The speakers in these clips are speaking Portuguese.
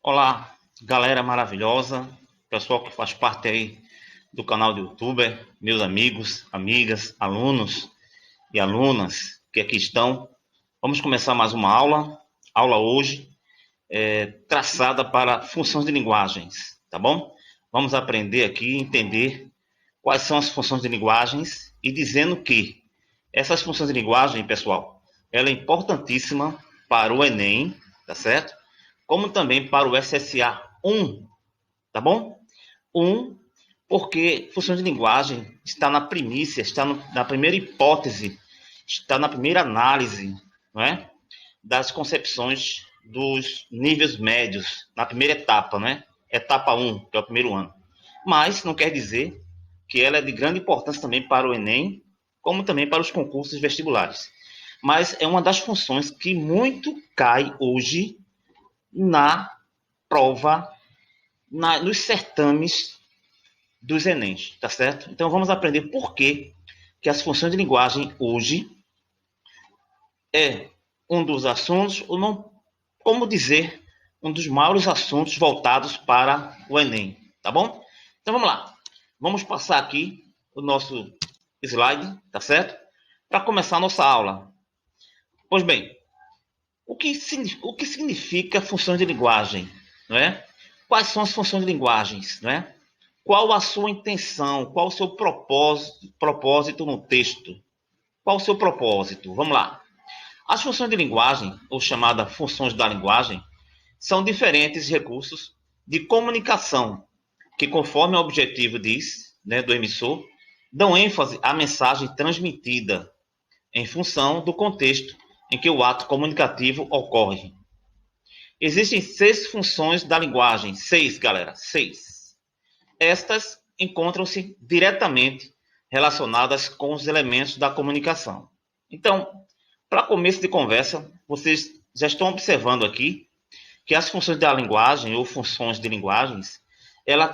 Olá, galera maravilhosa, pessoal que faz parte aí do canal do YouTuber, meus amigos, amigas, alunos e alunas que aqui estão. Vamos começar mais uma aula hoje traçada para funções de linguagens, tá bom? Vamos aprender aqui, entender quais são as funções de linguagens e dizendo que essas funções de linguagem, pessoal, ela é importantíssima para o Enem, tá certo? Como também para o SSA 1, tá bom? Porque funções de linguagem está na primícia, está na primeira hipótese, está na primeira análise, não é? Das concepções dos níveis médios, na primeira etapa, né? Etapa 1, que é o primeiro ano. Mas não quer dizer que ela é de grande importância também para o Enem, como também para os concursos vestibulares. Mas é uma das funções que muito cai hoje na prova, nos certames dos Enems, tá certo? Então vamos aprender por que as funções de linguagem hoje é um dos assuntos, ou não, como dizer, um dos maiores assuntos voltados para o Enem, tá bom? Então vamos lá. Vamos passar aqui o nosso slide, tá certo? Para começar a nossa aula. Pois bem, o que significa funções de linguagem, não é? Quais são as funções de linguagens, não é? Qual a sua intenção? Qual o seu propósito no texto? Qual o seu propósito? Vamos lá. As funções de linguagem, ou chamada funções da linguagem, são diferentes recursos de comunicação que, conforme o objetivo diz, né, do emissor, dão ênfase à mensagem transmitida em função do contexto em que o ato comunicativo ocorre. Existem 6 funções da linguagem. 6, galera. 6. Estas encontram-se diretamente relacionadas com os elementos da comunicação. Então, para começo de conversa, vocês já estão observando aqui que as funções da linguagem ou funções de linguagens, ela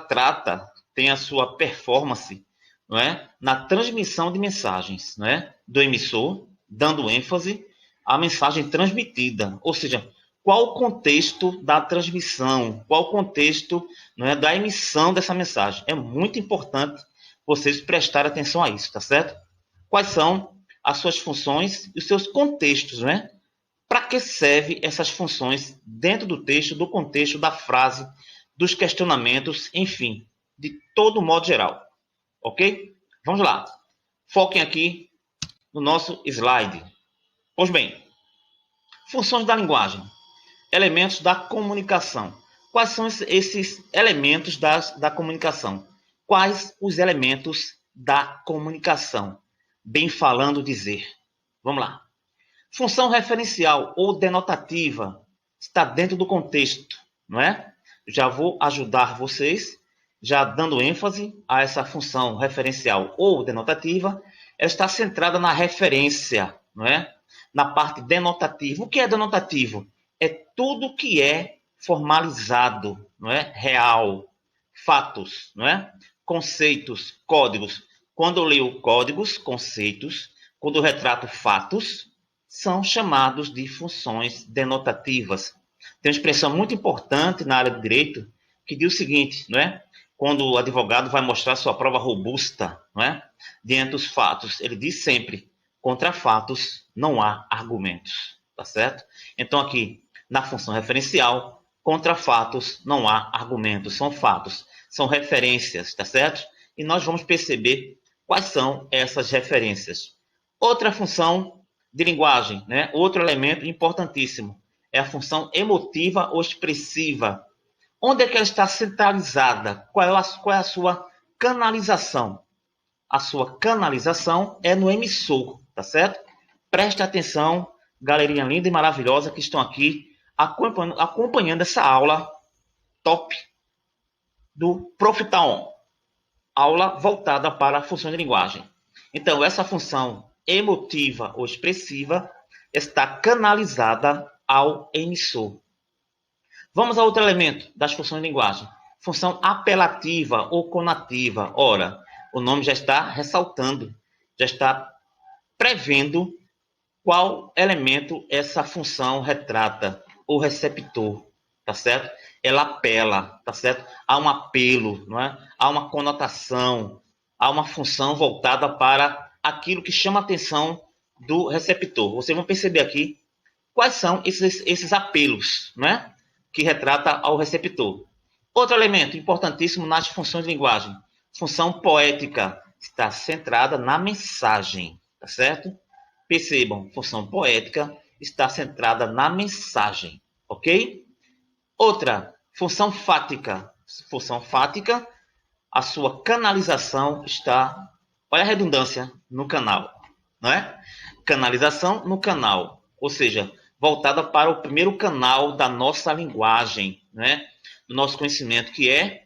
tem a sua performance, não é, na transmissão de mensagens, não é, do emissor, dando ênfase à mensagem transmitida, ou seja, qual o contexto da transmissão, qual o contexto, não é, da emissão dessa mensagem. É muito importante vocês prestarem atenção a isso, tá certo? Quais são as suas funções e os seus contextos, né? Para que servem essas funções dentro do texto, do contexto, da frase, dos questionamentos, enfim, de todo modo geral. Ok? Vamos lá. Foquem aqui no nosso slide. Pois bem, funções da linguagem, elementos da comunicação. Quais são esses elementos da comunicação? Quais os elementos da comunicação? Bem falando, dizer. Vamos lá. Função referencial ou denotativa está dentro do contexto, não é? Já vou ajudar vocês, já dando ênfase a essa função referencial ou denotativa. Ela está centrada na referência, não é? Na parte denotativa. O que é denotativo? É tudo que é formalizado, não é? Real, fatos, não é? Conceitos, códigos. Quando eu leio códigos, conceitos, quando eu retrato fatos, são chamados de funções denotativas. Tem uma expressão muito importante na área do direito que diz o seguinte, não é? Quando o advogado vai mostrar sua prova robusta, não é? Diante dos fatos, ele diz sempre: contra fatos não há argumentos, tá certo? Então aqui na função referencial, contra fatos não há argumentos, são fatos, são referências, tá certo? E nós vamos perceber quais são essas referências. Outra função de linguagem, né? Outro elemento importantíssimo é a função emotiva ou expressiva. Onde é que ela está centralizada? Qual é a sua canalização? A sua canalização é no emissor, tá certo? Preste atenção, galerinha linda e maravilhosa que estão aqui acompanhando essa aula top do Profitaon. Aula voltada para a função de linguagem. Então, essa função emotiva ou expressiva está canalizada ao emissor. Vamos a outro elemento das funções de linguagem. Função apelativa ou conativa. Ora, o nome já está ressaltando, já está prevendo qual elemento essa função retrata, o receptor, tá certo? Ela apela, tá certo? Há um apelo, não é? Há uma conotação, há uma função voltada para aquilo que chama a atenção do receptor. Vocês vão perceber aqui quais são esses apelos, né? Que retrata ao receptor. Outro elemento importantíssimo nas funções de linguagem, função poética, está centrada na mensagem, tá certo? Percebam, função poética está centrada na mensagem, ok? Outra, função fática. Função fática, a sua canalização está, olha a redundância, no canal, não é? Canalização no canal, ou seja, voltada para o primeiro canal da nossa linguagem, né? Do nosso conhecimento, que é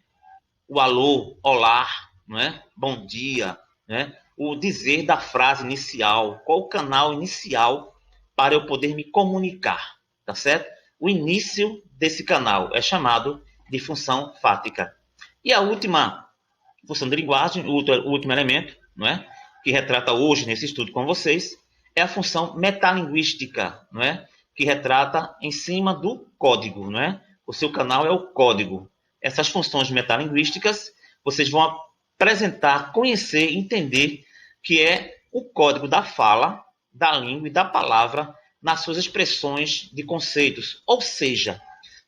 o alô, olá, não é? Bom dia, né? O dizer da frase inicial, qual o canal inicial para eu poder me comunicar, tá certo? O início desse canal é chamado de função fática. E a última função de linguagem, o último elemento, não é? Que retrata hoje nesse estudo com vocês, é a função metalinguística, não é? Que retrata em cima do código, não é? O seu canal é o código. Essas funções metalinguísticas vocês vão apresentar, conhecer, entender que é o código da fala, da língua e da palavra nas suas expressões de conceitos. Ou seja,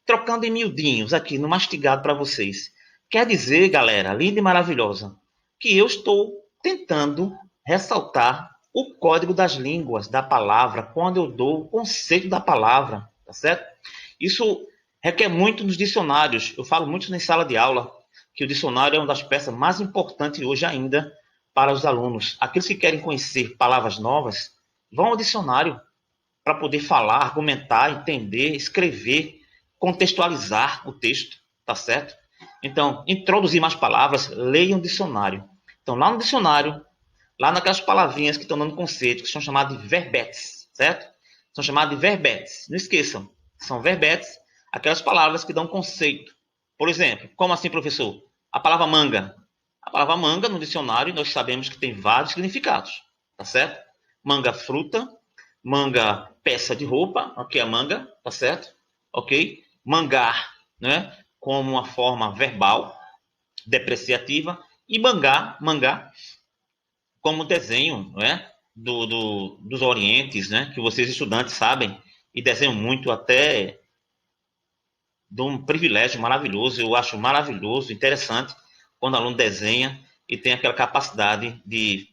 trocando em miudinhos aqui no mastigado para vocês. Quer dizer, galera, linda e maravilhosa, que eu estou tentando ressaltar o código das línguas, da palavra, quando eu dou o conceito da palavra, tá certo? Isso requer muito nos dicionários. Eu falo muito em sala de aula, que o dicionário é uma das peças mais importantes hoje ainda para os alunos. Aqueles que querem conhecer palavras novas, vão ao dicionário para poder falar, argumentar, entender, escrever, contextualizar o texto, tá certo? Então, introduzir mais palavras, leiam o dicionário. Então, lá no dicionário, lá naquelas palavrinhas que estão dando conceito, que são chamadas de verbetes, certo? São chamadas de verbetes. Não esqueçam, são verbetes, aquelas palavras que dão conceito. Por exemplo, como assim, professor? A palavra manga. A palavra manga, no dicionário, nós sabemos que tem vários significados, tá certo? Manga, fruta. Manga, peça de roupa, ok, a manga, tá certo? Ok? Mangar, né? Como uma forma verbal, depreciativa. E mangá, como desenho, né? Dos orientes, né? Que vocês estudantes sabem e desenham muito, até de um privilégio maravilhoso. Eu acho maravilhoso, interessante, quando o aluno desenha e tem aquela capacidade de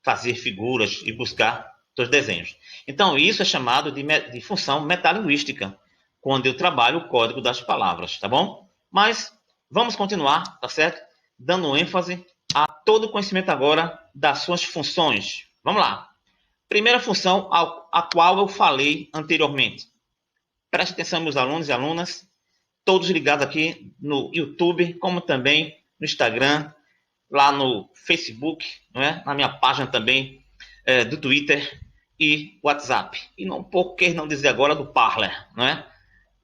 fazer figuras e buscar seus desenhos. Então, isso é chamado de função metalinguística, quando eu trabalho o código das palavras, tá bom? Mas vamos continuar, tá certo? Dando ênfase a todo o conhecimento agora das suas funções. Vamos lá. Primeira função a qual eu falei anteriormente. Preste atenção, meus alunos e alunas, todos ligados aqui no YouTube, como também no Instagram, lá no Facebook, não é? Na minha página também do Twitter e WhatsApp. E não por que não dizer agora do Parler, não é?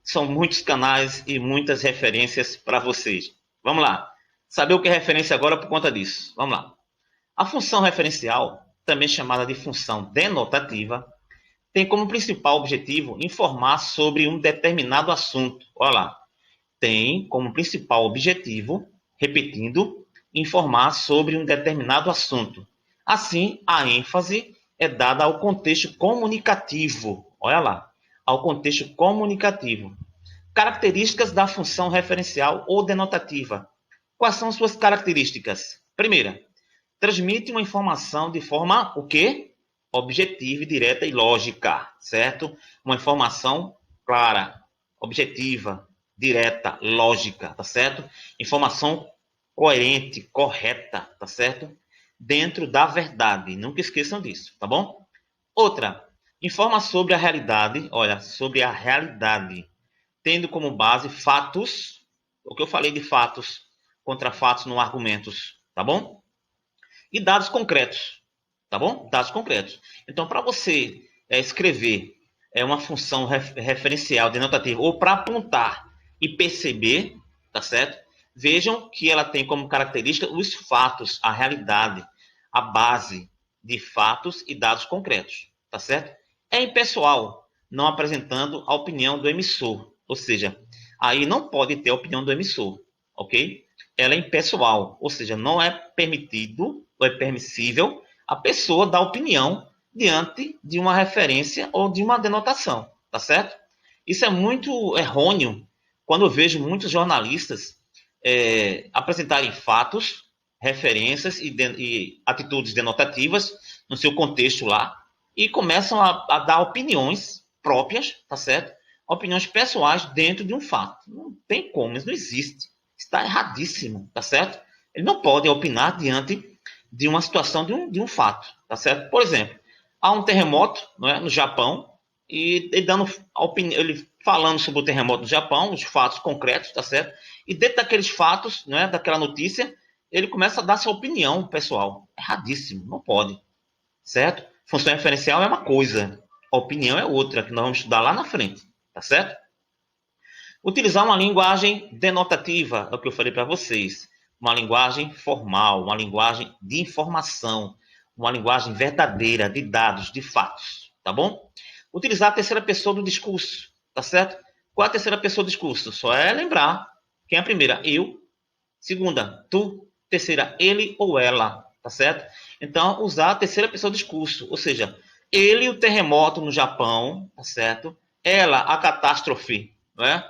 São muitos canais e muitas referências para vocês. Vamos lá. Saber o que é referência agora por conta disso. Vamos lá. A função referencial, também chamada de função denotativa, tem como principal objetivo informar sobre um determinado assunto. Olha lá. Tem como principal objetivo, repetindo, informar sobre um determinado assunto. Assim, a ênfase é dada ao contexto comunicativo. Olha lá, ao contexto comunicativo. Características da função referencial ou denotativa. Quais são suas características? Primeira, transmite uma informação de forma o quê? Objetiva, direta e lógica, certo? Uma informação clara, objetiva, direta, lógica, tá certo? Informação coerente, correta, tá certo? Dentro da verdade. Nunca esqueçam disso, tá bom? Outra, informa sobre a realidade, olha, sobre a realidade, tendo como base fatos, o que eu falei de fatos contra fatos no argumentos, tá bom? E dados concretos, tá bom? Dados concretos. Então, para você escrever uma função referencial denotativa ou para apontar e perceber, tá certo? Vejam que ela tem como característica os fatos, a realidade, a base de fatos e dados concretos, tá certo? É impessoal, não apresentando a opinião do emissor, ou seja, aí não pode ter a opinião do emissor, ok? Ela é impessoal, ou seja, não é permitido ou é permissível a pessoa dar opinião diante de uma referência ou de uma denotação, tá certo? Isso é muito errôneo quando eu vejo muitos jornalistas apresentarem fatos, referências e atitudes denotativas no seu contexto lá e começam a dar opiniões próprias, tá certo? Opiniões pessoais dentro de um fato. Não tem como, isso não existe. Está erradíssimo, tá certo? Ele não pode opinar diante de uma situação de um fato, tá certo? Por exemplo, há um terremoto, não é, no Japão e ele dando a opinião, ele falando sobre o terremoto no Japão, os fatos concretos, tá certo? E dentro daqueles fatos, não é, daquela notícia, ele começa a dar sua opinião pessoal. Erradíssimo, não pode, certo? Função referencial é uma coisa, a opinião é outra, que nós vamos estudar lá na frente, tá certo? Utilizar uma linguagem denotativa, é o que eu falei para vocês. Uma linguagem formal, uma linguagem de informação, uma linguagem verdadeira, de dados, de fatos, tá bom? Utilizar a terceira pessoa do discurso, tá certo? Qual é a terceira pessoa do discurso? Só é lembrar quem é a primeira, eu. Segunda, tu. Terceira, ele ou ela, tá certo? Então, usar a terceira pessoa do discurso, ou seja, ele, o terremoto no Japão, tá certo? Ela, a catástrofe, não é?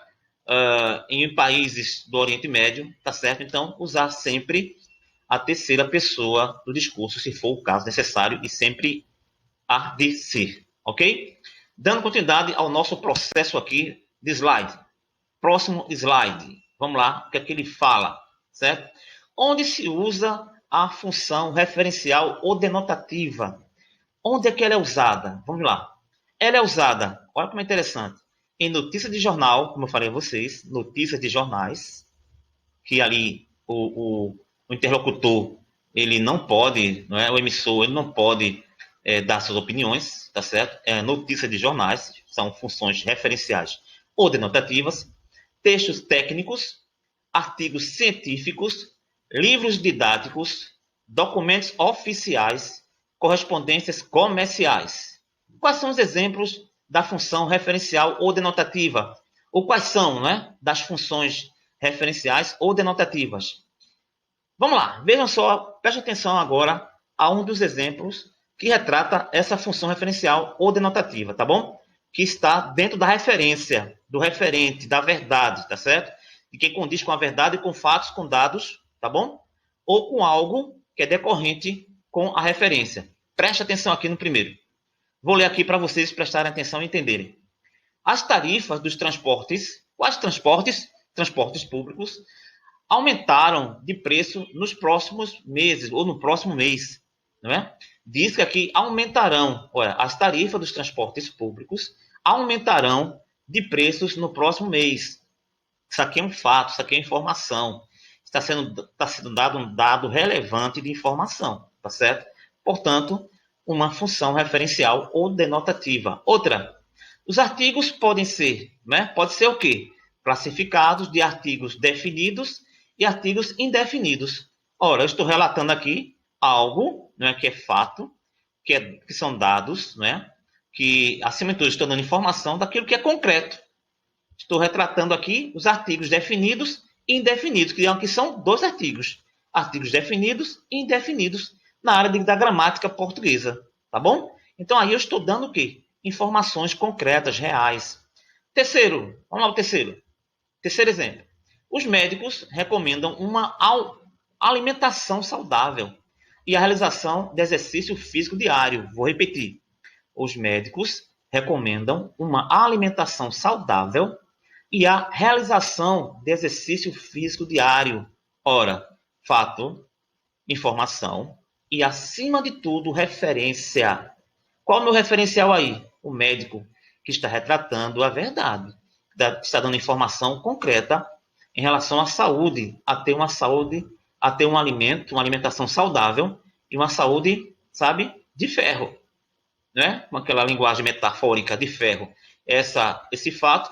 Em países do Oriente Médio, tá certo? Então, usar sempre a terceira pessoa do discurso, se for o caso necessário, e sempre há de ser, ok? Dando continuidade ao nosso processo aqui de slide. Próximo slide. Vamos lá, o que é que ele fala, certo? Onde se usa a função referencial ou denotativa? Onde é que ela é usada? Vamos lá. Ela é usada, olha como é interessante, em notícias de jornal, como eu falei a vocês, notícias de jornais, que ali o interlocutor, ele não pode, não é? O emissor, ele não pode dar suas opiniões, tá certo? Notícias de jornais, são funções referenciais ou denotativas, textos técnicos, artigos científicos, livros didáticos, documentos oficiais, correspondências comerciais. Quais são os exemplos da função referencial ou denotativa? Ou quais são, né, das funções referenciais ou denotativas? Vamos lá, vejam só, preste atenção agora a um dos exemplos que retrata essa função referencial ou denotativa, tá bom? Que está dentro da referência, do referente, da verdade, tá certo? De quem condiz com a verdade, com fatos, com dados, tá bom? Ou com algo que é decorrente com a referência. Preste atenção aqui no primeiro. Vou ler aqui para vocês prestarem atenção e entenderem. As tarifas dos transportes, quais transportes? Transportes públicos, aumentaram de preço nos próximos meses, ou no próximo mês, não é? Diz que aqui aumentarão, olha, as tarifas dos transportes públicos aumentarão de preços no próximo mês. Isso aqui é um fato, isso aqui é informação. Está sendo dado um dado relevante de informação, tá certo? Portanto, uma função referencial ou denotativa. Outra, os artigos podem ser, né? Pode ser o quê? Classificados de artigos definidos e artigos indefinidos. Ora, eu estou relatando aqui algo, né, que é fato, que são dados, né, que, acima de tudo, estou dando informação daquilo que é concreto. Estou retratando aqui os artigos definidos e indefinidos, que são dois artigos. Artigos definidos e indefinidos na área da gramática portuguesa, tá bom? Então, aí eu estou dando o quê? Informações concretas, reais. Terceiro, vamos lá o terceiro. Terceiro exemplo. Os médicos recomendam uma alimentação saudável e a realização de exercício físico diário. Vou repetir. Os médicos recomendam uma alimentação saudável e a realização de exercício físico diário. Ora, fato, informação e, acima de tudo, referência. Qual é o meu referencial aí? O médico que está retratando a verdade, está dando informação concreta em relação à saúde, a ter um alimento, uma alimentação saudável e uma saúde, sabe, de ferro, né? Com aquela linguagem metafórica de ferro. Esse fato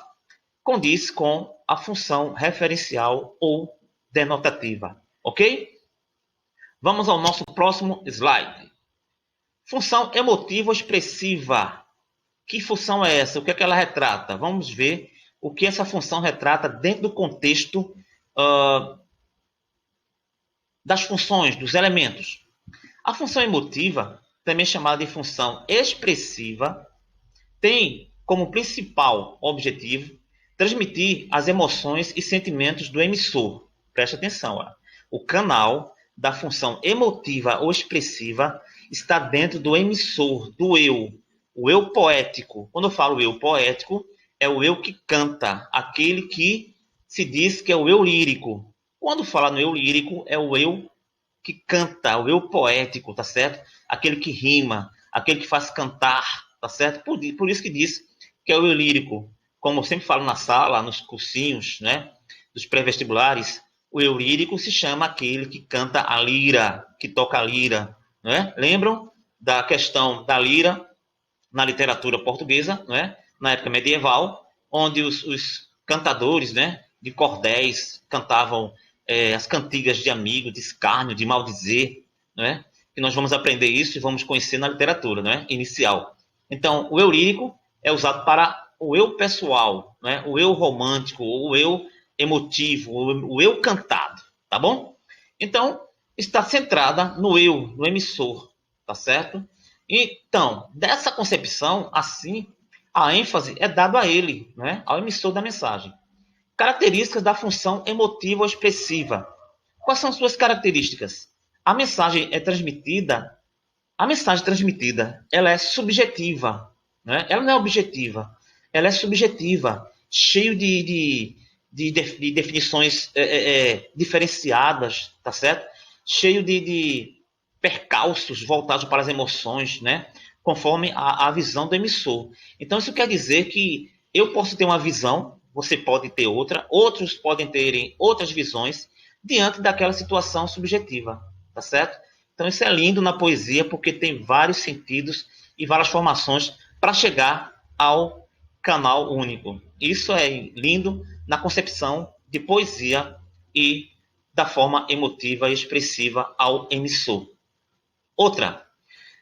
condiz com a função referencial ou denotativa, ok? Vamos ao nosso próximo slide. Função emotivo-expressiva. Que função é essa? O que é que ela retrata? Vamos ver o que essa função retrata dentro do contexto uh, das funções, dos elementos. A função emotiva, também chamada de função expressiva, tem como principal objetivo transmitir as emoções e sentimentos do emissor. Preste atenção, ó. O canal da função emotiva ou expressiva está dentro do emissor, do eu. O eu poético. Quando eu falo eu poético, é o eu que canta, aquele que se diz que é o eu lírico. Quando fala no eu lírico, é o eu que canta, o eu poético, tá certo? Aquele que rima, aquele que faz cantar, tá certo? Por isso que diz que é o eu lírico. Como eu sempre falo na sala, nos cursinhos, né, dos pré-vestibulares, o eu lírico se chama aquele que canta a lira, que toca a lira, né? Lembram da questão da lira na literatura portuguesa, né? Na época medieval, onde os cantadores, né, de cordéis cantavam as cantigas de amigo, de escárnio, de maldizer, né? Que nós vamos aprender isso e vamos conhecer na literatura, né, inicial. Então, o eu lírico é usado para o eu pessoal, né? O eu romântico, o eu emotivo, o eu cantado, tá bom? Então, está centrada no eu, no emissor, tá certo? Então, dessa concepção, assim, a ênfase é dada a ele, né? Ao emissor da mensagem. Características da função emotiva ou expressiva. Quais são suas características? A mensagem é transmitida, a mensagem transmitida, ela é subjetiva, né? Ela não é objetiva, ela é subjetiva, cheio de definições diferenciadas, tá certo? Cheio de percalços voltados para as emoções, né? Conforme a visão do emissor. Então, isso quer dizer que eu posso ter uma visão, você pode ter outra, outros podem terem outras visões diante daquela situação subjetiva, tá certo? Então, isso é lindo na poesia porque tem vários sentidos e várias formações para chegar ao canal único. Isso é lindo na concepção de poesia e da forma emotiva e expressiva ao emissor. Outra,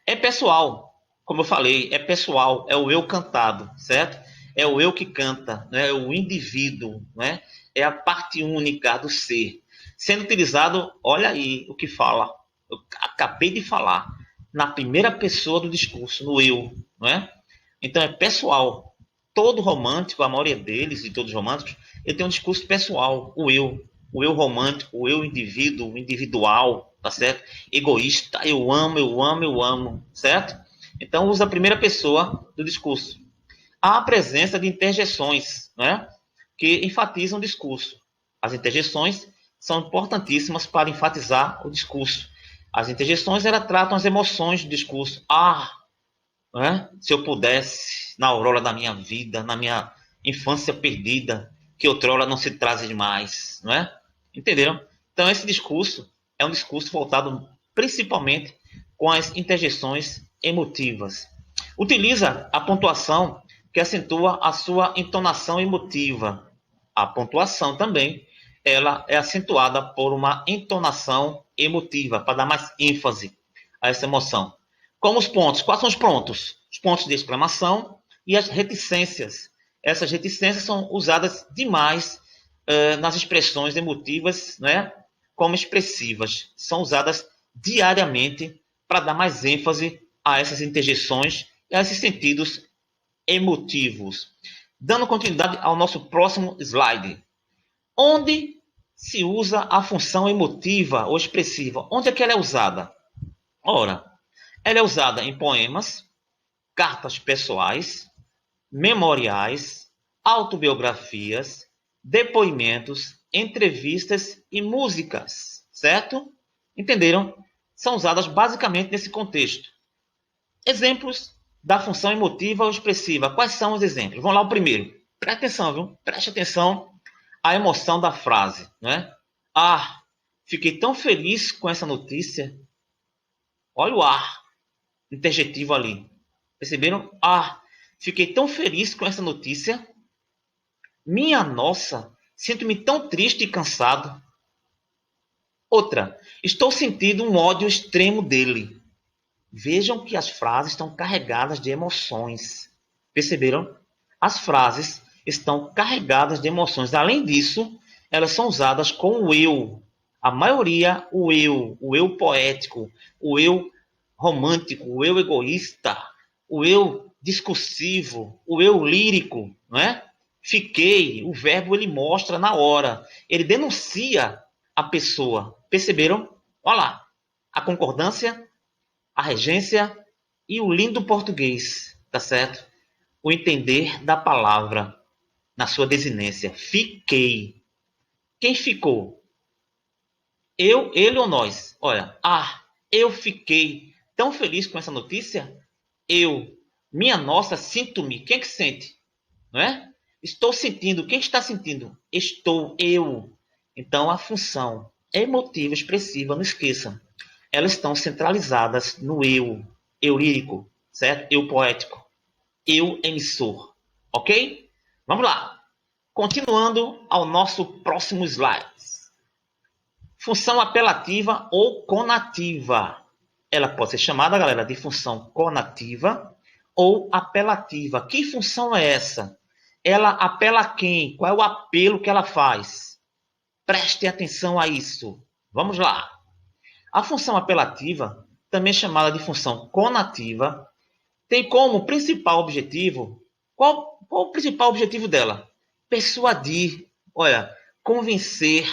é pessoal, como eu falei, é pessoal, é o eu cantado, certo? É o eu que canta, né? É o indivíduo, né? É a parte única do ser. Sendo utilizado, olha aí o que fala, eu acabei de falar, na primeira pessoa do discurso, no eu, não é? Então é pessoal. Todo romântico, a maioria deles, e todos os românticos, ele tem um discurso pessoal, o eu romântico, o eu indivíduo, individual, tá certo? Egoísta, eu amo, eu amo, eu amo, certo? Então usa a primeira pessoa do discurso. Há a presença de interjeções, né, que enfatizam o discurso. As interjeções são importantíssimas para enfatizar o discurso. As interjeções elas tratam as emoções do discurso. Né? Se eu pudesse, na aurora da minha vida, na minha infância perdida, que outrora não se traz mais, não é? Entenderam? Então esse discurso é um discurso voltado principalmente com as interjeições emotivas. Utiliza a pontuação que acentua a sua entonação emotiva. A pontuação também, ela é acentuada por uma entonação emotiva, para dar mais ênfase a essa emoção. Como os pontos? Quais são os pontos? Os pontos de exclamação e as reticências. Essas reticências são usadas demais nas expressões emotivas, né, como expressivas. São usadas diariamente para dar mais ênfase a essas interjeições e a esses sentidos emotivos. Dando continuidade ao nosso próximo slide. Onde se usa a função emotiva ou expressiva? Onde é que ela é usada? Ora, ela é usada em poemas, cartas pessoais, memoriais, autobiografias, depoimentos, entrevistas e músicas, certo? Entenderam? São usadas basicamente nesse contexto. Exemplos da função emotiva ou expressiva. Quais são os exemplos? Vamos lá o primeiro. Preste atenção, viu? Preste atenção à emoção da frase, né? Fiquei tão feliz com essa notícia. Olha o interjetivo ali. Perceberam? Fiquei tão feliz com essa notícia. Minha nossa, sinto-me tão triste e cansado. Outra, estou sentindo um ódio extremo dele. Vejam que as frases estão carregadas de emoções. Perceberam? As frases estão carregadas de emoções. Além disso, elas são usadas com o eu. A maioria, o eu poético, o eu romântico, o eu egoísta, o eu discursivo, o eu lírico, não é? Fiquei, o verbo ele mostra na hora, ele denuncia a pessoa. Perceberam? Olha lá, a concordância, a regência e o lindo português, tá certo? O entender da palavra na sua desinência. Fiquei. Quem ficou? Eu, ele ou nós? Olha, eu fiquei tão feliz com essa notícia. Eu, minha nossa, sinto-me. Quem é que sente? Não é? Estou sentindo. Quem está sentindo? Estou eu. Então a função emotiva, expressiva, não esqueçam. Elas estão centralizadas no eu lírico, certo? Eu poético, eu emissor, ok? Vamos lá. Continuando ao nosso próximo slide. Função apelativa ou conativa. Ela pode ser chamada, galera, de função conativa ou apelativa. Que função é essa? Ela apela a quem? Qual é o apelo que ela faz? Preste atenção a isso. Vamos lá. A função apelativa, também chamada de função conativa, tem como principal objetivo, qual o principal objetivo dela? Persuadir, olha, convencer,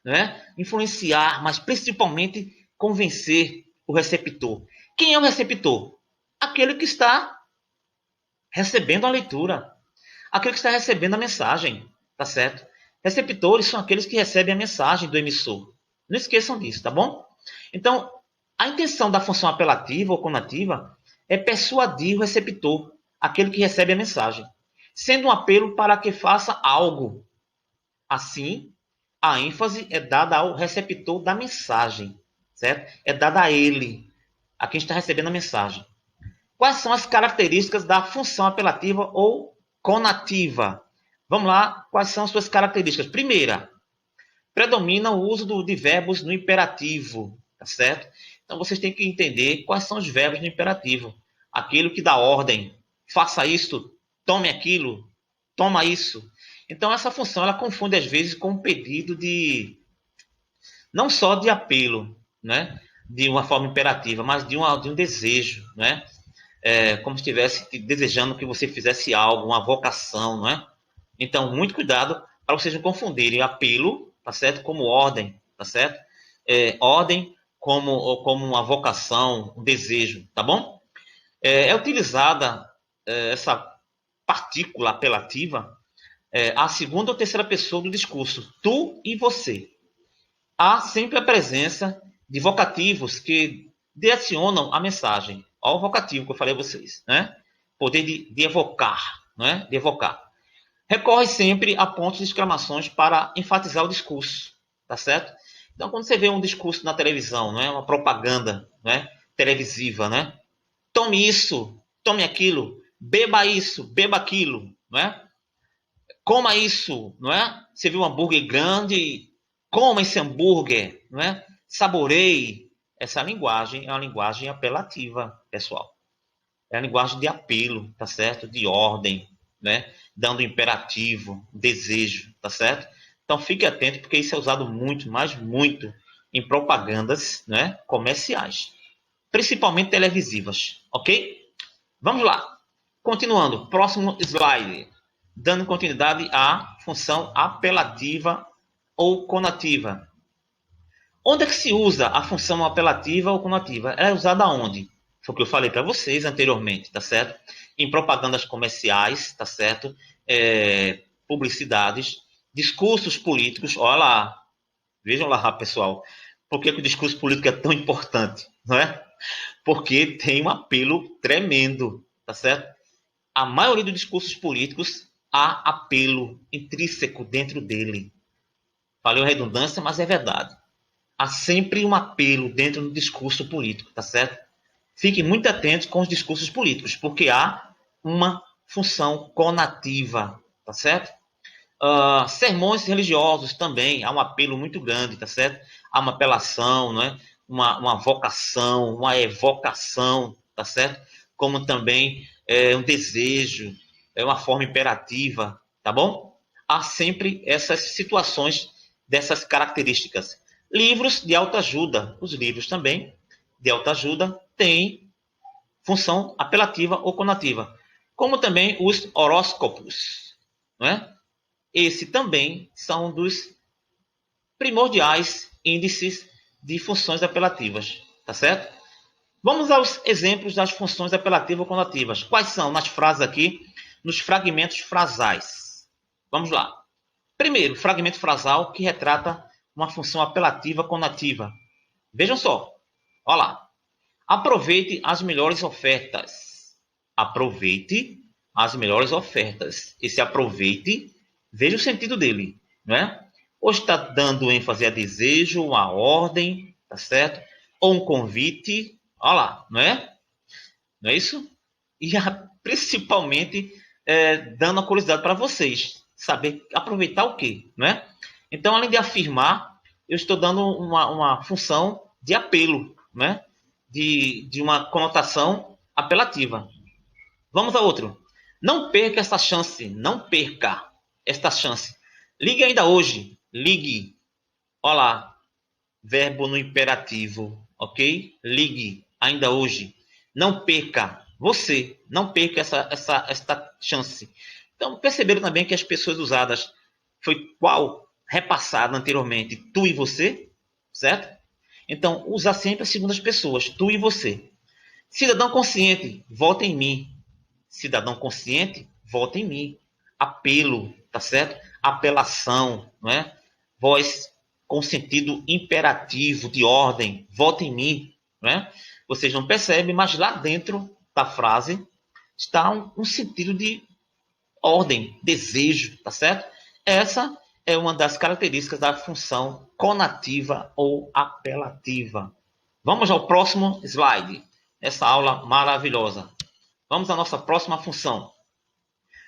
né? Influenciar, mas principalmente convencer o receptor. Quem é o receptor? Aquele que está recebendo a leitura, aquele que está recebendo a mensagem, tá certo? Receptores são aqueles que recebem a mensagem do emissor. Não esqueçam disso, tá bom? Então, a intenção da função apelativa ou conativa é persuadir o receptor, aquele que recebe a mensagem, sendo um apelo para que faça algo. Assim, a ênfase é dada ao receptor da mensagem, certo? É dada a ele, a quem está recebendo a mensagem. Quais são as características da função apelativa ou conativa? Vamos lá, quais são as suas características? Primeira, predomina o uso de verbos no imperativo, tá certo? Então vocês têm que entender quais são os verbos no imperativo. Aquilo que dá ordem, faça isso, tome aquilo, toma isso. Então essa função ela confunde às vezes com um pedido de não só de apelo, né, de uma forma imperativa, mas de um desejo, né? Como se estivesse desejando que você fizesse algo, uma vocação, não é? Então, muito cuidado para vocês não confundirem apelo, tá certo, como ordem, tá certo? Ordem como uma vocação, um desejo, tá bom? É utilizada essa partícula apelativa a segunda ou terceira pessoa do discurso, tu e você. Há sempre a presença de vocativos que direcionam a mensagem. Olha o vocativo que eu falei a vocês, né? Poder de evocar, né? De evocar. Recorre sempre a pontos de exclamações para enfatizar o discurso, tá certo? Então, quando você vê um discurso na televisão, não é? Uma propaganda, né? Televisiva, né? Tome isso, tome aquilo, beba isso, beba aquilo, não é? Coma isso, não é? Você viu um hambúrguer grande, coma esse hambúrguer, não é? Saboreie. Essa linguagem é uma linguagem apelativa, pessoal. É a linguagem de apelo, tá certo? De ordem, né? Dando imperativo, desejo, tá certo? Então fique atento, porque isso é usado muito, mas muito, em propagandas, né? Comerciais, principalmente televisivas, ok? Vamos lá. Continuando, próximo slide. Dando continuidade à função apelativa ou conativa. Onde é que se usa a função apelativa ou conativa? Ela é usada onde? Foi o que eu falei para vocês anteriormente, tá certo? Em propagandas comerciais, tá certo? Publicidades, discursos políticos. Olha lá, vejam lá, pessoal. Por que o discurso político é tão importante, não é? Porque tem um apelo tremendo, tá certo? A maioria dos discursos políticos há apelo intrínseco dentro dele. Falei uma redundância, mas é verdade. Há sempre um apelo dentro do discurso político, tá certo? Fiquem muito atentos com os discursos políticos, porque há uma função conativa, tá certo? Sermões religiosos também há um apelo muito grande, tá certo? Há uma apelação, não é? Uma vocação, uma evocação, tá certo? Como também um desejo, uma forma imperativa, tá bom? Há sempre essas situações dessas características. Livros de autoajuda, os livros também de autoajuda têm função apelativa ou conativa, como também os horóscopos, não é? Esse também são dos primordiais índices de funções apelativas, tá certo? Vamos aos exemplos das funções apelativas ou conativas. Quais são nas frases aqui, nos fragmentos frasais? Vamos lá. Primeiro, fragmento frasal que retrata uma função apelativa conativa. Vejam só. Olha lá. Aproveite as melhores ofertas. Aproveite as melhores ofertas. Esse aproveite, veja o sentido dele, não é? Ou está dando ênfase a desejo, a ordem, tá certo? Ou um convite, olha lá, não é? Não é isso? E principalmente dando a curiosidade para vocês, saber aproveitar o quê, não é? Então, além de afirmar, eu estou dando uma função de apelo, né? De uma conotação apelativa. Vamos a outro. Não perca essa chance, não perca esta chance. Ligue ainda hoje, ligue. Olha lá, verbo no imperativo, ok? Ligue ainda hoje. Não perca, você, não perca esta chance. Então, perceberam também que as pessoas usadas foi qual repassada anteriormente? Tu e você, certo? Então, usar sempre as segundas pessoas, tu e você. Cidadão consciente, vota em mim. Cidadão consciente, vota em mim. Apelo, tá certo? Apelação, não é? Voz com sentido imperativo, de ordem, vota em mim, não é? Vocês não percebem, mas lá dentro da frase está um sentido de ordem, desejo, tá certo? Essa é uma das características da função conativa ou apelativa. Vamos ao próximo slide. Essa aula maravilhosa. Vamos à nossa próxima função.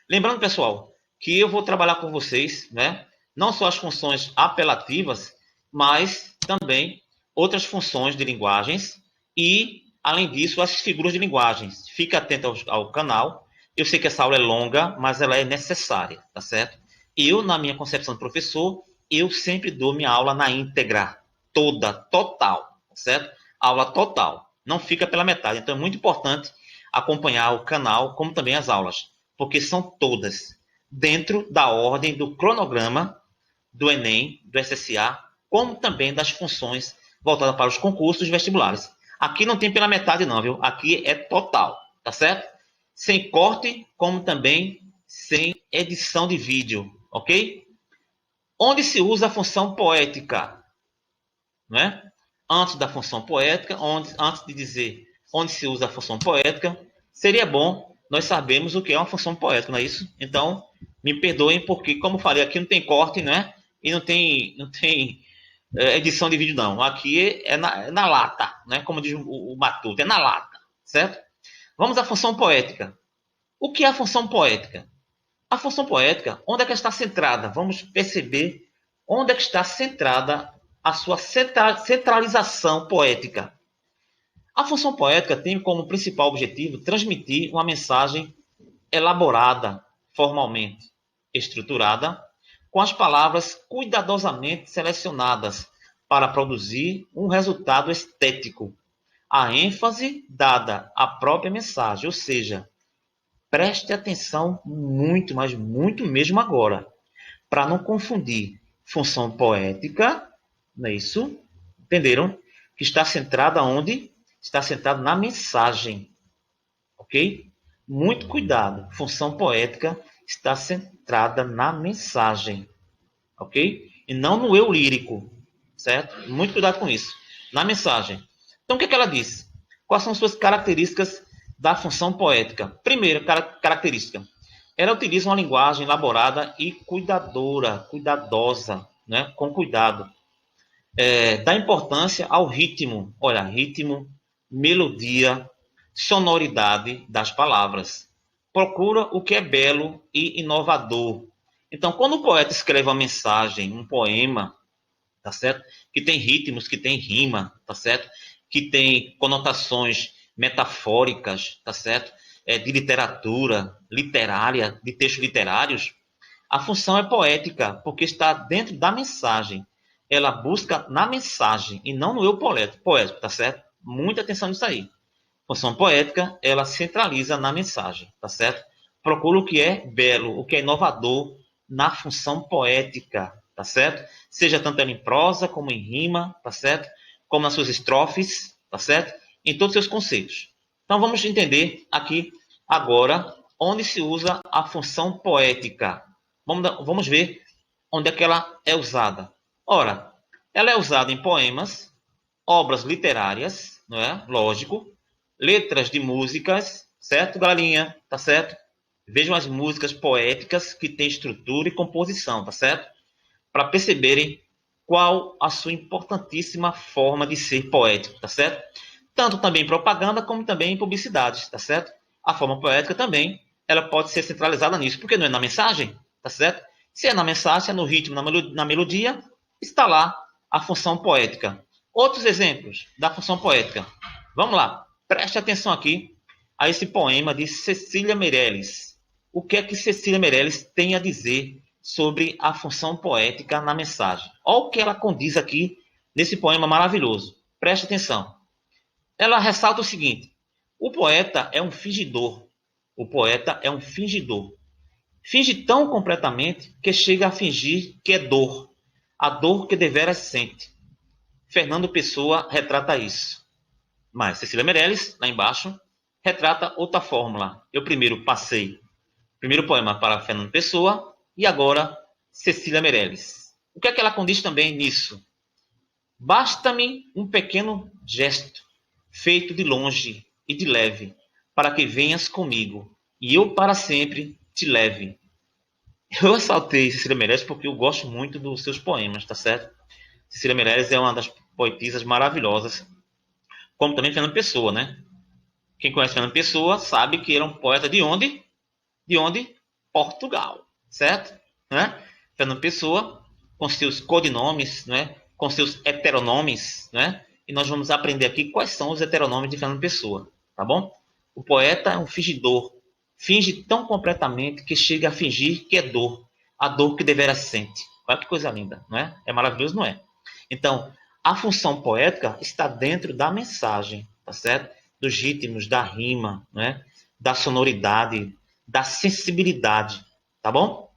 Lembrando, pessoal, que eu vou trabalhar com vocês, né? Não só as funções apelativas, mas também outras funções de linguagens e, além disso, as figuras de linguagens. Fique atento ao canal. Eu sei que essa aula é longa, mas ela é necessária, tá certo? Eu, na minha concepção de professor, eu sempre dou minha aula na íntegra, toda, total, tá certo? Aula total, não fica pela metade. Então é muito importante acompanhar o canal, como também as aulas, porque são todas dentro da ordem do cronograma do Enem, do SSA, como também das funções voltadas para os concursos vestibulares. Aqui não tem pela metade não, viu? Aqui é total, tá certo? Sem corte, como também sem edição de vídeo, ok? Onde se usa a função poética, né? Antes da função poética, antes de dizer onde se usa a função poética, seria bom nós sabermos o que é uma função poética, não é isso? Então, me perdoem porque, como falei, aqui não tem corte, né? E não tem edição de vídeo, não. Aqui é na lata, né? Como diz o Matuto, é na lata, certo? Vamos à função poética. O que é a função poética? A função poética, onde é que está centrada? Vamos perceber onde é que está centrada a sua centralização poética. A função poética tem como principal objetivo transmitir uma mensagem elaborada, formalmente estruturada, com as palavras cuidadosamente selecionadas para produzir um resultado estético. A ênfase dada à própria mensagem, ou seja, preste atenção muito, mas muito mesmo agora, para não confundir função poética, não é isso? Entenderam? Que está centrada onde? Está centrada na mensagem, ok? Muito cuidado. Função poética está centrada na mensagem, ok? E não no eu lírico, certo? Muito cuidado com isso. Na mensagem. Então, o que é que ela diz? Quais são suas características da função poética? Primeira característica. Ela utiliza uma linguagem elaborada e cuidadosa, né? Com cuidado. Dá importância ao ritmo. Olha, ritmo, melodia, sonoridade das palavras. Procura o que é belo e inovador. Então, quando o poeta escreve uma mensagem, um poema, tá certo? Que tem ritmos, que tem rima, tá certo? Que tem conotações metafóricas, tá certo? De literatura, literária, de textos literários. A função é poética, porque está dentro da mensagem. Ela busca na mensagem e não no eu poético, tá certo? Muita atenção nisso aí. Função poética, ela centraliza na mensagem, tá certo? Procura o que é belo, o que é inovador na função poética, tá certo? Seja tanto ela em prosa como em rima, tá certo? Como nas suas estrofes, tá certo? Em todos os seus conceitos. Então vamos entender aqui agora onde se usa a função poética. Vamos ver onde é que ela é usada. Ora, ela é usada em poemas, obras literárias, não é? Lógico, letras de músicas, certo, galerinha? Tá certo? Vejam as músicas poéticas que têm estrutura e composição, tá certo? Para perceberem qual a sua importantíssima forma de ser poético, tá certo? Tanto também em propaganda como também em publicidades, tá certo? A forma poética também, ela pode ser centralizada nisso, porque não é na mensagem, tá certo? Se é na mensagem, é no ritmo, na melodia, está lá a função poética. Outros exemplos da função poética. Vamos lá, preste atenção aqui a esse poema de Cecília Meirelles. O que é que Cecília Meirelles tem a dizer sobre a função poética na mensagem? Olha o que ela condiz aqui nesse poema maravilhoso. Preste atenção. Ela ressalta o seguinte: o poeta é um fingidor. O poeta é um fingidor. Finge tão completamente que chega a fingir que é dor. A dor que deveras sente. Fernando Pessoa retrata isso. Mas Cecília Meirelles, lá embaixo, retrata outra fórmula. Eu primeiro passei primeiro poema para Fernando Pessoa e agora Cecília Meirelles. O que é que ela condiz também nisso? Basta-me um pequeno gesto, feito de longe e de leve, para que venhas comigo, e eu para sempre te leve. Eu ressaltei Cecília Meirelles porque eu gosto muito dos seus poemas, tá certo? Cecília Meirelles é uma das poetisas maravilhosas, como também Fernando Pessoa, né? Quem conhece Fernando Pessoa sabe que ele é um poeta de onde? De onde? Portugal, certo? Né? Fernando Pessoa, com seus codinomes, né? Com seus heteronomes, né? E nós vamos aprender aqui quais são os heteronomes de Fernando Pessoa, tá bom? O poeta é um fingidor, finge tão completamente que chega a fingir que é dor, a dor que deveras sente. Olha que coisa linda, não é? É maravilhoso, não é? Então, a função poética está dentro da mensagem, tá certo? Dos ritmos, da rima, né? Da sonoridade, da sensibilidade, tá bom?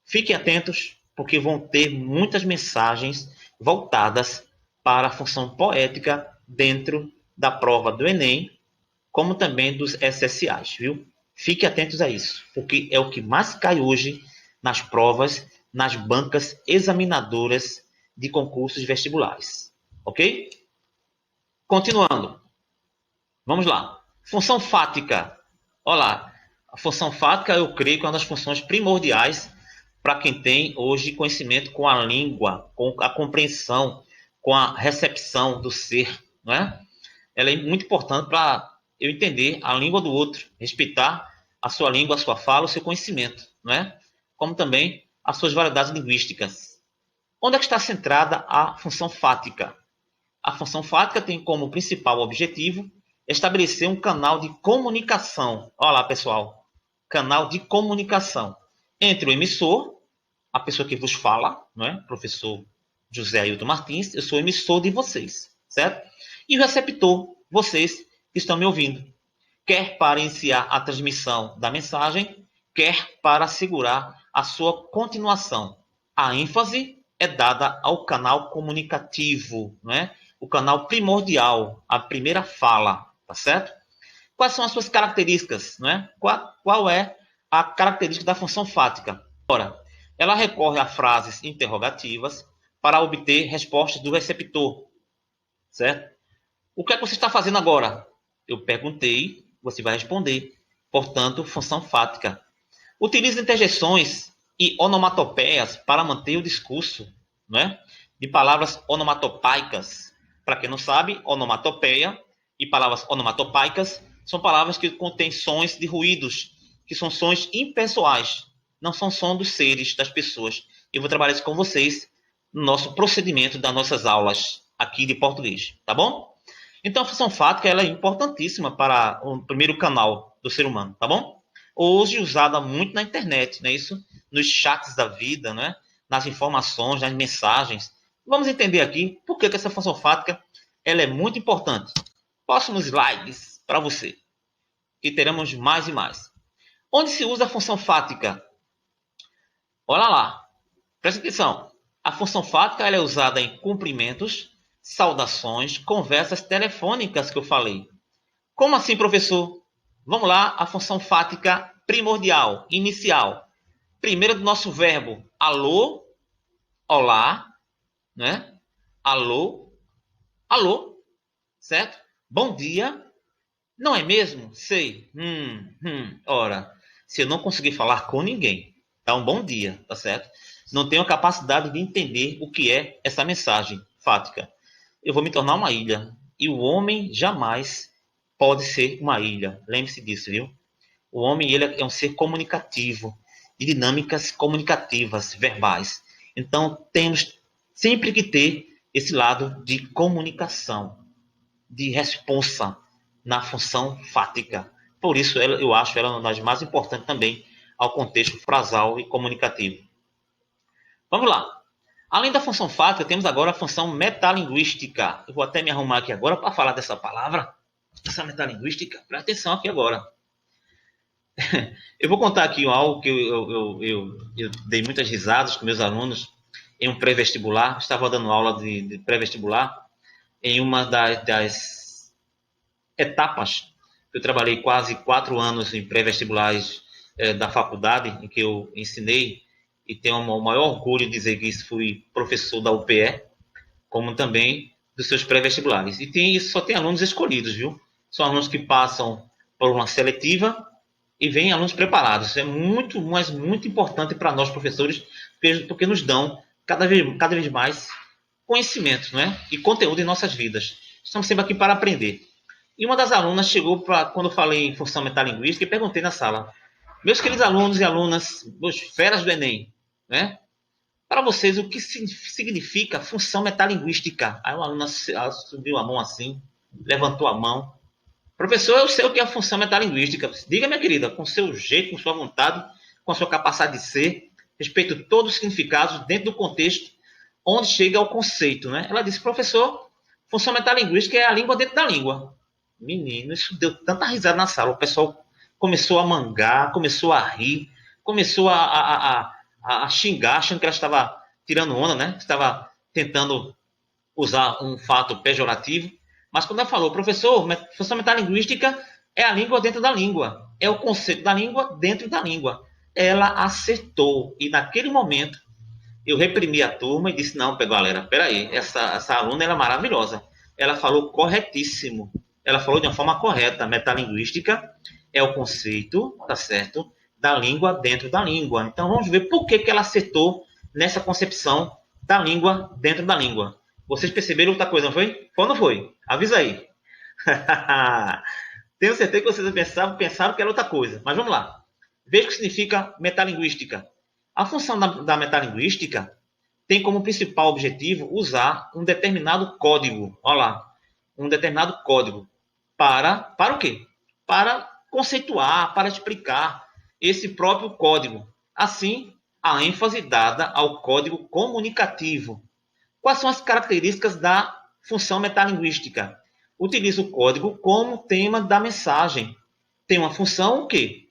Fiquem atentos, porque vão ter muitas mensagens voltadas para a função poética dentro da prova do Enem, como também dos SSAs, viu? Fiquem atentos a isso, porque é o que mais cai hoje nas provas, nas bancas examinadoras de concursos vestibulares, ok? Continuando, vamos lá. Função fática. Olá, a função fática eu creio que é uma das funções primordiais para quem tem hoje conhecimento com a língua, com a compreensão, com a recepção do ser, não é? Ela é muito importante para eu entender a língua do outro, respeitar a sua língua, a sua fala, o seu conhecimento, não é? Como também as suas variedades linguísticas. Onde é que está centrada a função fática? A função fática tem como principal objetivo estabelecer um canal de comunicação. Olha lá, pessoal. Canal de comunicação entre o emissor, a pessoa que vos fala, não é? Professor José Ailton Martins, eu sou emissor de vocês, certo? E o receptor, vocês que estão me ouvindo, quer para iniciar a transmissão da mensagem, quer para assegurar a sua continuação. A ênfase é dada ao canal comunicativo, não é? O canal primordial, a primeira fala, tá certo? Quais são as suas características, não é? Qual é a característica da função fática? Ora, ela recorre a frases interrogativas para obter respostas do receptor, certo? O que é que você está fazendo agora? Eu perguntei, você vai responder. Portanto, função fática. Utiliza interjeições e onomatopeias para manter o discurso, né? De palavras onomatopeicas. Para quem não sabe, onomatopeia e palavras onomatopeicas são palavras que contêm sons de ruídos, que são sons impessoais, não são sons dos seres, das pessoas. Eu vou trabalhar isso com vocês no nosso procedimento das nossas aulas aqui de português, tá bom? Então, a função fática ela é importantíssima para o primeiro canal do ser humano, tá bom? hoje usada muito na internet, não é isso? Nos chats da vida, né? Nas informações, nas mensagens. Vamos entender aqui por que essa função fática ela é muito importante. Próximos slides para você, que teremos mais e mais. Onde se usa a função fática? Olha lá, presta atenção. A função fática ela é usada em cumprimentos, saudações, conversas telefônicas que eu falei. Como assim, professor? Vamos lá, a função fática primordial, inicial. Primeiro do nosso verbo, alô, olá, né? Alô, alô, certo? Bom dia, não é mesmo? Sei. Ora, se eu não conseguir falar com ninguém, dá um bom dia, tá certo? Não tenho a capacidade de entender o que é essa mensagem fática. Eu vou me tornar uma ilha. E o homem jamais pode ser uma ilha. Lembre-se disso, viu? O homem ele é um ser comunicativo, de dinâmicas comunicativas, verbais. Então, temos sempre que ter esse lado de comunicação, de responsa na função fática. Por isso, eu acho ela uma das mais importantes também ao contexto frasal e comunicativo. Vamos lá. Além da função fática, temos agora a função metalinguística. Eu vou até me arrumar aqui agora para falar dessa palavra, essa metalinguística. Presta atenção aqui agora. Eu vou contar aqui algo que eu dei muitas risadas com meus alunos em um pré-vestibular. Estava dando aula de pré-vestibular em uma das etapas. Eu trabalhei quase 4 anos em pré-vestibulares da faculdade, em que eu ensinei, e tenho o maior orgulho de dizer que fui professor da UPE, como também dos seus pré-vestibulares. E só tem alunos escolhidos, viu? São alunos que passam por uma seletiva e vêm alunos preparados. Isso é muito, mas muito importante para nós, professores, porque nos dão cada vez mais conhecimento, né? E conteúdo em nossas vidas. Estamos sempre aqui para aprender. E uma das alunas chegou quando eu falei em função metalinguística e perguntei na sala: meus queridos alunos e alunas, os feras do Enem, né? Para vocês, o que significa função metalinguística? Aí uma aluna subiu a mão assim, levantou a mão. Professor, eu sei o que é a função metalinguística. Diga, minha querida, com seu jeito, com sua vontade, com a sua capacidade de ser, respeito todos os significados dentro do contexto onde chega ao conceito, né? Ela disse: professor, função metalinguística é a língua dentro da língua. Menino, isso deu tanta risada na sala. O pessoal começou a mangar, começou a rir, começou a xingar, achando que ela estava tirando onda, né? Estava tentando usar um fato pejorativo. Mas quando ela falou: professor, função metalinguística é a língua dentro da língua. É o conceito da língua dentro da língua. Ela acertou. E naquele momento, eu reprimi a turma e disse: não, galera, peraí, essa aluna era maravilhosa. Ela falou corretíssimo. Ela falou de uma forma correta. Metalinguística é o conceito, tá certo, da língua dentro da língua. Então vamos ver por que ela acertou nessa concepção da língua dentro da língua. Vocês perceberam outra coisa, não foi? Ou não foi? Avisa aí. Tenho certeza que vocês pensaram que era outra coisa. Mas vamos lá. Veja o que significa metalinguística. A função da metalinguística tem como principal objetivo usar um determinado código. Olha lá. Um determinado código. Para o quê? Para conceituar, para explicar esse próprio código. Assim, a ênfase dada ao código comunicativo. Quais são as características da função metalinguística? Utiliza o código como tema da mensagem. Tem uma função o quê?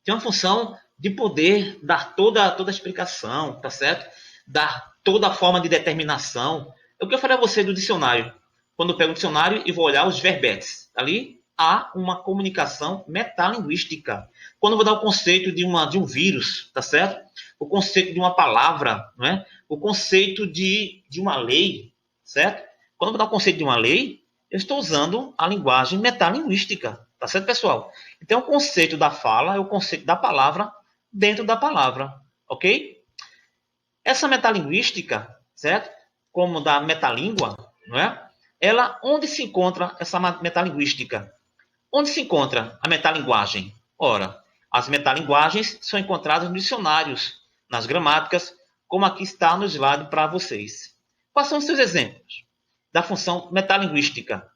Tem uma função de poder dar toda a explicação, tá certo? Dar toda a forma de determinação. É o que eu falei a você do dicionário. Quando eu pego o dicionário e vou olhar os verbetes, ali há uma comunicação metalinguística. Quando eu vou dar o conceito de um vírus, tá certo? O conceito de uma palavra, não é? O conceito de uma lei, certo? Quando eu vou dar o conceito de uma lei, eu estou usando a linguagem metalinguística, tá certo, pessoal? Então, o conceito da fala é o conceito da palavra dentro da palavra, ok? Essa metalinguística, certo? Como da metalíngua, não é? Ela, onde se encontra essa metalinguística? Onde se encontra a metalinguagem? Ora, as metalinguagens são encontradas nos dicionários, nas gramáticas, como aqui está no slide para vocês. Quais são os seus exemplos da função metalinguística?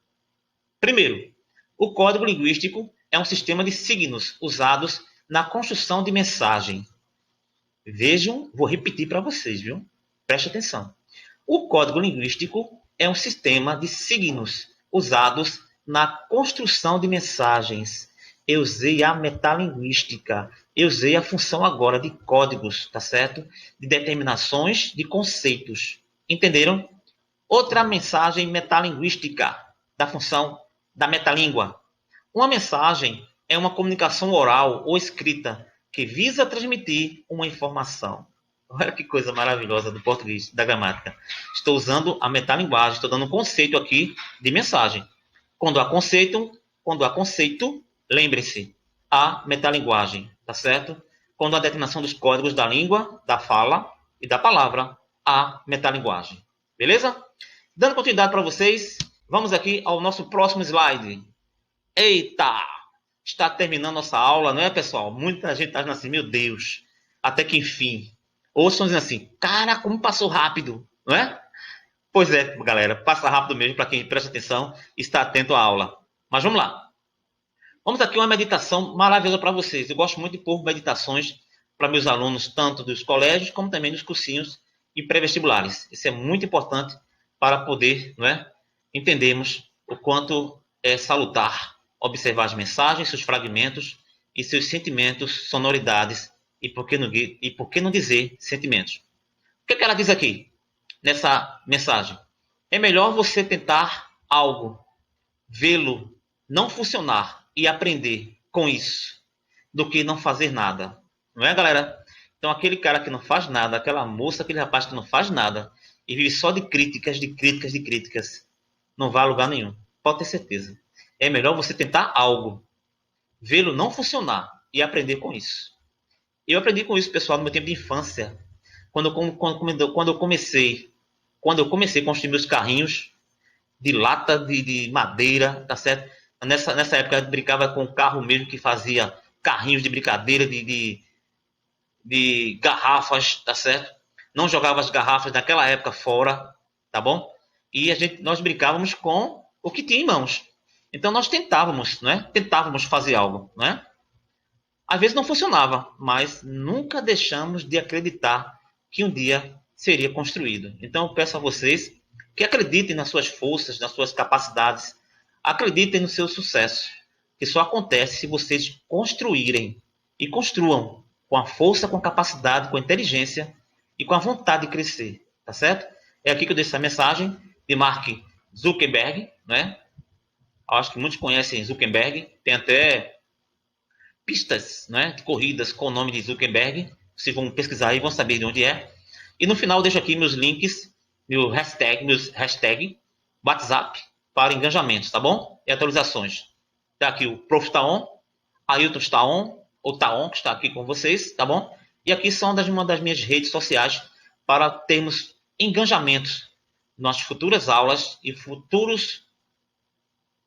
Primeiro, o código linguístico é um sistema de signos usados na construção de mensagem. Vejam, vou repetir para vocês, viu? Preste atenção. O código linguístico é um sistema de signos usados na construção de mensagens. Eu usei a metalinguística, eu usei a função agora de códigos, tá certo? De determinações de conceitos. Entenderam? Outra mensagem metalinguística da função da metalíngua. Uma mensagem é uma comunicação oral ou escrita que visa transmitir uma informação. Olha que coisa maravilhosa do português, da gramática. Estou usando a metalinguagem, estou dando um conceito aqui de mensagem. Quando há conceito, lembre-se, há metalinguagem, tá certo? Quando há determinação dos códigos da língua, da fala e da palavra, há metalinguagem. Beleza? Dando continuidade para vocês, vamos aqui ao nosso próximo slide. Eita! Está terminando nossa aula, não é, pessoal? Muita gente está dizendo assim, meu Deus, até que enfim. Outros estão dizendo assim, cara, como passou rápido, não é? Pois é, galera, passa rápido mesmo para quem presta atenção e está atento à aula. Mas vamos lá. Vamos aqui uma meditação maravilhosa para vocês. Eu gosto muito de pôr meditações para meus alunos, tanto dos colégios como também dos cursinhos e pré-vestibulares. Isso é muito importante para poder, não é, entendermos o quanto é salutar observar as mensagens, seus fragmentos e seus sentimentos, sonoridades e por que não dizer sentimentos. O que ela diz aqui nessa mensagem? É melhor você tentar algo, vê-lo não funcionar e aprender com isso, do que não fazer nada. Não é, galera? Então, aquele cara que não faz nada, aquela moça, aquele rapaz que não faz nada e vive só de críticas, não vai a lugar nenhum. Pode ter certeza. É melhor você tentar algo, vê-lo não funcionar e aprender com isso. Eu aprendi com isso, pessoal, no meu tempo de infância. Quando eu comecei a construir meus carrinhos de lata de madeira, tá certo? Nessa época eu brincava com o carro mesmo que fazia carrinhos de brincadeira de garrafas, tá certo? Não jogava as garrafas naquela época fora, tá bom? E nós brincávamos com o que tinha em mãos. Então nós tentávamos, né? Tentávamos fazer algo, né? Às vezes não funcionava, mas nunca deixamos de acreditar que um dia seria construído. Então eu peço a vocês que acreditem nas suas forças, nas suas capacidades, acreditem no seu sucesso, que só acontece se vocês construírem e construam com a força, com a capacidade, com a inteligência e com a vontade de crescer, tá certo? É aqui que eu deixo essa mensagem de Mark Zuckerberg, né? Acho que muitos conhecem Zuckerberg, tem até pistas, né, de corridas com o nome de Zuckerberg. Se vão pesquisar aí, vão saber de onde é. E no final eu deixo aqui meus links, meus hashtag WhatsApp para engajamentos, tá bom? E atualizações. Tá aqui o Prof. Taon, Ailton Taon, ou Taon, que está aqui com vocês, tá bom? E aqui são uma das minhas redes sociais para termos engajamentos nas futuras aulas e futuros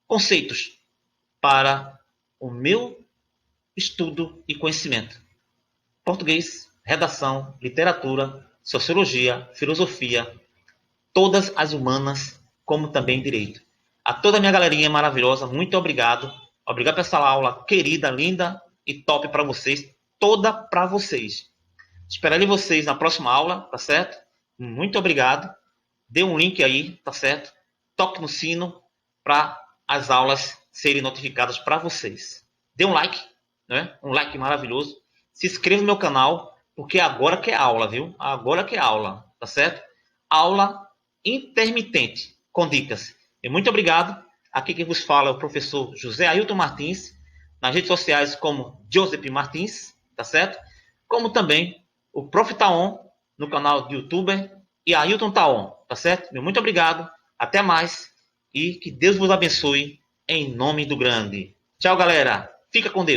conceitos para o meu estudo e conhecimento. Português, redação, literatura, sociologia, filosofia, todas as humanas, como também direito. A toda a minha galerinha maravilhosa, muito obrigado. Obrigado por essa aula querida, linda e top para vocês, toda para vocês. Esperarei vocês na próxima aula, tá certo? Muito obrigado. Dê um link aí, tá certo? Toque no sino para as aulas serem notificadas para vocês. Dê um like, né? Um like maravilhoso. Se inscreva no meu canal, porque agora que é aula, viu? Agora que é aula, tá certo? Aula intermitente, com dicas. E muito obrigado. Aqui quem vos fala é o professor José Ailton Martins, nas redes sociais como Joseph Martins, tá certo? Como também o Prof. Taon, no canal de YouTube, e Ailton Taon, tá certo? Muito obrigado, até mais, e que Deus vos abençoe, em nome do grande. Tchau, galera. Fica com Deus.